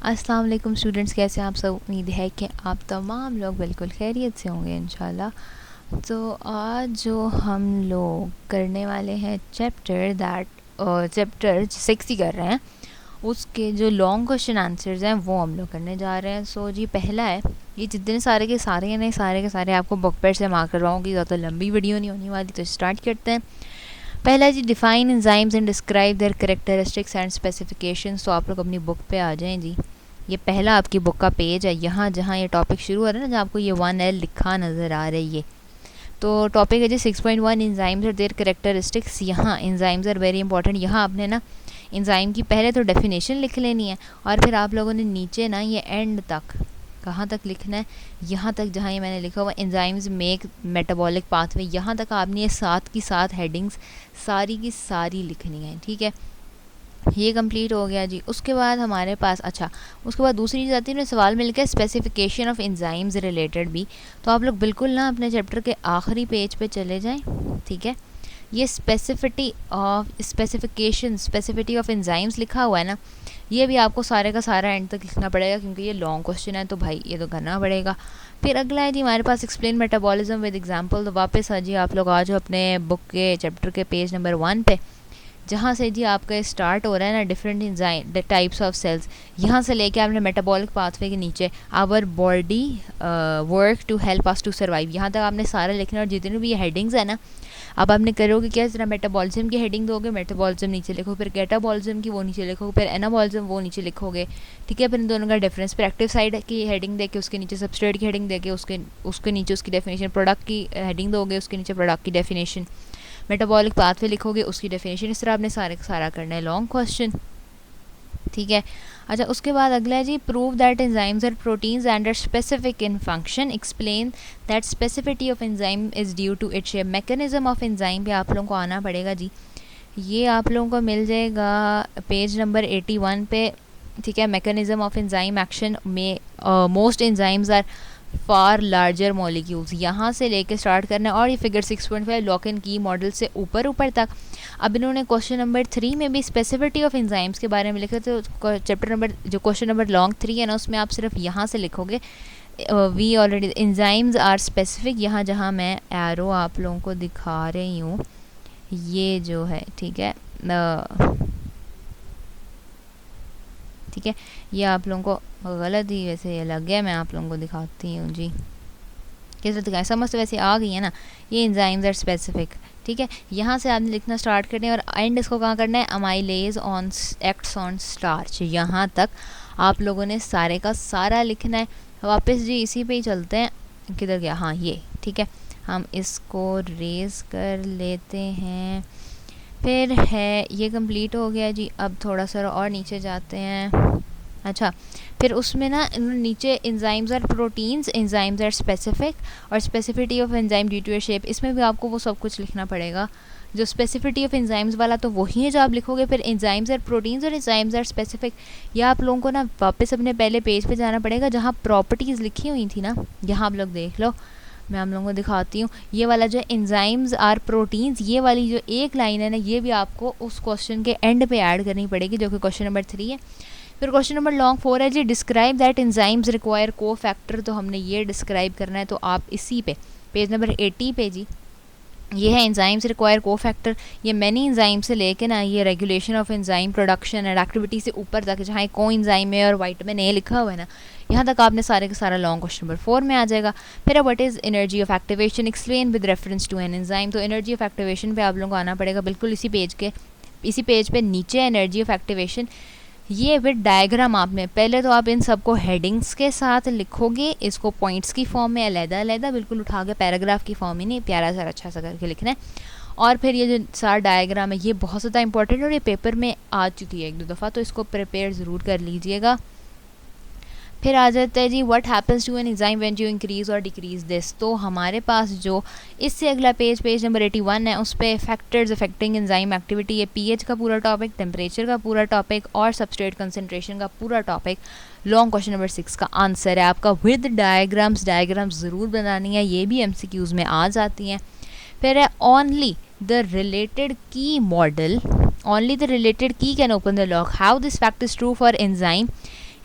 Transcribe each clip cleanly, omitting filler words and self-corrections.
अस्सलाम वालेकुम स्टूडेंट्स, कैसे हैं आप सब। उम्मीद है कि आप तमाम लोग बिल्कुल खैरियत से होंगे इंशाल्लाह। तो आज जो हम लोग करने वाले हैं चैप्टर 6 ही कर रहे हैं, उसके जो लॉन्ग क्वेश्चन आंसर्स हैं वो हम लोग करने जा रहे हैं। सो जी पहला है, ये जितने सारे के सारे आपको बुक पर से मार्क करवाऊँगी, ज़्यादा लंबी वीडियो नहीं होने वाली। तो स्टार्ट करते हैं। पहला जी, define enzymes and describe their characteristics and specifications. तो आप लोग अपनी बुक पे आ जाएं जी। ये पहला आपकी बुक का पेज है, यहाँ जहाँ ये टॉपिक शुरू हो रहा है ना, जहाँ आपको ये 1L लिखा नज़र आ रही है। तो टॉपिक है जी 6.1 एंजाइम्स और देयर कैरेक्टरिस्टिक्स। यहाँ एंजाइम्स आर वेरी इंपॉर्टेंट। यहाँ आपने ना एंजाइम की पहले तो डेफिनेशन लिख लेनी है, और फिर आप लोगों ने नीचे ना ये एंड तक, कहाँ तक लिखना है, यहाँ तक जहाँ ये मैंने लिखा हुआ एंजाइम्स मेक मेटाबॉलिक पाथवे, यहाँ तक आपने ये 7 की 7 हेडिंग्स सारी की सारी लिखनी है। ठीक है, ये कंप्लीट हो गया जी। उसके बाद हमारे पास उसके बाद दूसरी चीज़ आती है ना, सवाल में लिखा है स्पेसिफिकेशन ऑफ एंजाइम्स रिलेटेड भी। तो आप लोग बिल्कुल ना अपने चैप्टर के आखिरी पेज पे चले जाएं। ठीक है, ये स्पेसिफिसिटी ऑफ एंजाइम्स लिखा हुआ है ना, ये भी आपको सारे का सारा एंड तक लिखना पड़ेगा, क्योंकि ये लॉन्ग क्वेश्चन है, तो भाई ये तो करना पड़ेगा। फिर अगला है जी हमारे पास एक्सप्लेन मेटाबॉलिज्म विद एग्जांपल। तो वापस आ जी आप लोग आ जाओ अपने बुक के चैप्टर के पेज नंबर 1 पे, जहाँ से जी आपका स्टार्ट हो रहा है ना, different enzyme types of cells, यहाँ से लेके आपने मेटाबॉलिक पाथवे के नीचे our body work to help us to survive, यहाँ तक आपने सारा लिखना। और जितने भी ये हेडिंग्स है ना, अब आपने करोगे क्या, जरा मेटाबॉलिज्म की हेडिंग दोगे, मेटाबॉलिज्म नीचे लिखो, फिर कैटाबॉलिज्म की वो नीचे लिखोगे, फिर एनाबॉलिज्म वो नीचे लिखोगे। ठीक है, फिर इन दोनों का डिफरेंस, फिर एक्टिव साइड की हेडिंग देके उसके नीचे सबस्ट्रेट की हेडिंग देके उसके नीचे उसकी डेफिनेशन, प्रोडक्ट की हेडिंग दोगे, उसके नीचे प्रोडक्ट की डेफिनेशन, मेटाबॉलिक पाथवे लिखोगे, उसकी डेफिनेशन। इस तरह आपने सारा करना है लॉन्ग क्वेश्चन। ठीक है, उसके बाद अगला है जी, prove that enzymes are proteins and are specific in function. Explain that specificity of enzyme is due to its shape. Mechanism of enzyme पे आप लोगों को आना पड़ेगा जी। ये आप लोगों को मिल जाएगा पेज नंबर 81 पे। ठीक है, मैकेनिज्म ऑफ एंजाइम एक्शन में most enzymes are far larger molecules, यहाँ से लेके स्टार्ट करना है। और ये figure 6.5 lock and key model से ऊपर तक। अब इन्होंने क्वेश्चन नंबर 3 में भी स्पेसिफिटी ऑफ एंजाइम्स के बारे में लिखा। तो चैप्टर नंबर जो क्वेश्चन नंबर लॉन्ग 3 है ना, उसमें आप सिर्फ यहाँ से लिखोगे we already enzymes are specific, यहाँ जहाँ मैं एरो आप लोगों को दिखा रही हूँ, ये जो है, ठीक है, ठीक है, ये आप लोगों को गलत ही वैसे ये लग गया, मैं आप लोगों को दिखाती हूँ जी कैसे दिखाएं। समझ तो वैसे आ गई है ना, ये एंजाइम्स आर स्पेसिफिक। ठीक है, यहाँ से आपने लिखना स्टार्ट करना है, और एंड इसको कहाँ करना है, amylase on acts on starch, यहाँ तक आप लोगों ने सारे का सारा लिखना है। वापस जी इसी पे ही चलते हैं, किधर गया, हाँ ये, ठीक है, हम इसको रेज कर लेते हैं। फिर है ये कंप्लीट हो गया जी। अब थोड़ा सा और नीचे जाते हैं। फिर उसमें ना नीचे enzymes are proteins, enzymes are specific, और specificity of enzyme due to shape, इसमें भी आपको वो सब कुछ लिखना पड़ेगा। जो स्पेसिफिटी ऑफ एंजाइम्स वाला तो वही है जो आप लिखोगे। फिर एंजाइम्स आर प्रोटीन्स और एंजाइम्स आर स्पेसिफिक, या आप लोगों को ना वापस अपने पहले पेज पे जाना पड़ेगा, जहाँ प्रॉपर्टीज़ लिखी हुई थी ना, यहाँ आप लोग देख लो, मैं आप लोगों को दिखाती हूँ। ये वाला जो एंजाइम्स आर प्रोटीन्स, ये वाली जो एक लाइन है ना, ये भी आपको उस क्वेश्चन के एंड पे ऐड करनी पड़ेगी, जो कि क्वेश्चन नंबर 3 है। फिर क्वेश्चन नंबर लॉन्ग 4 है जी, डिस्क्राइब दैट एंजाइम्स रिक्वायर को फैक्टर। तो हमने ये डिस्क्राइब करना है, तो आप इसी पे पेज नंबर 80 पे जी, ये है एंजाइम्स रिक्वायर को फैक्टर। ये मैनी एंजाइम से लेके ना ये regulation of enzyme production and activity से ऊपर तक, जहाँ को एंजाइम है और वाइटमिन ए लिखा हुआ है ना, यहाँ तक आपने सारे का सारा लॉन्ग क्वेश्चन नंबर 4 में आ जाएगा। फिर what is energy of activation, explain with reference to an enzyme. तो एनर्जी ऑफ एक्टिवेशन पे आप लोगों को आना पड़ेगा, बिल्कुल इसी पेज पे नीचे एनर्जी ऑफ एक्टिवेशन, ये विद डायग्राम। आपने पहले तो आप इन सबको हेडिंग्स के साथ लिखोगे, इसको पॉइंट्स की फॉर्म में अलग-अलग बिल्कुल उठा के, पैराग्राफ की फॉर्म ही नहीं, प्यारा सा अच्छा सा करके लिखना है। और फिर ये जो सारा डायग्राम है, ये बहुत ज़्यादा इंपॉर्टेंट है, और ये पेपर में आ चुकी है 1-2 दफ़ा, तो इसको प्रिपेयर ज़रूर कर लीजिएगा। फिर आ जाता है जी, what happens to an enzyme when you increase और डिक्रीज दिस। तो हमारे पास जो इससे अगला पेज नंबर 81 है, उस पर फैक्टर्स अफेक्टिंग एंजाइम एक्टिविटी, ये पीएच का पूरा टॉपिक, टेम्परेचर का पूरा टॉपिक, और सबस्ट्रेट कंसनट्रेशन का पूरा टॉपिक लॉन्ग क्वेश्चन नंबर 6 का आंसर है आपका, विद डायग्राम्स ज़रूर बनानी है, ये भी MCQs में आ जाती हैं। फिर है ओनली द रिलेटेड की model, only the related key can open the lock. How this fact is true for enzyme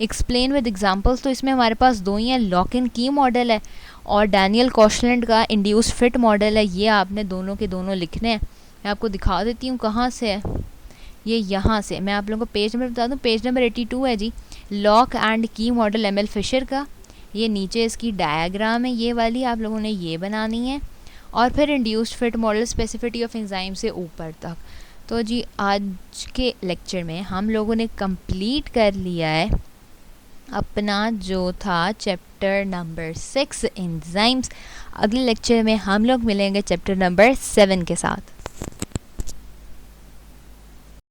explain with examples, तो इसमें हमारे पास दो ही हैं, लॉक इन की मॉडल है और डैनियल कॉशलैंड का इंड्यूस फिट मॉडल है। ये आपने दोनों के दोनों लिखने हैं। मैं आपको दिखा देती हूँ कहाँ से है ये, यहाँ से। मैं आप लोगों को पेज नंबर बता दूँ, पेज नंबर 82 है जी, lock and key model M L Fisher का। ये नीचे इसकी डायग्राम है, ये वाली आप लोगों ने ये बनानी है, और फिर induced fit model specificity of enzyme से ऊपर तक। तो जी आज के लेक्चर में हम लोगों ने कंप्लीट कर लिया है अपना जो था चैप्टर नंबर 6 एंजाइम्स। अगले लेक्चर में हम लोग मिलेंगे चैप्टर नंबर 7 के साथ।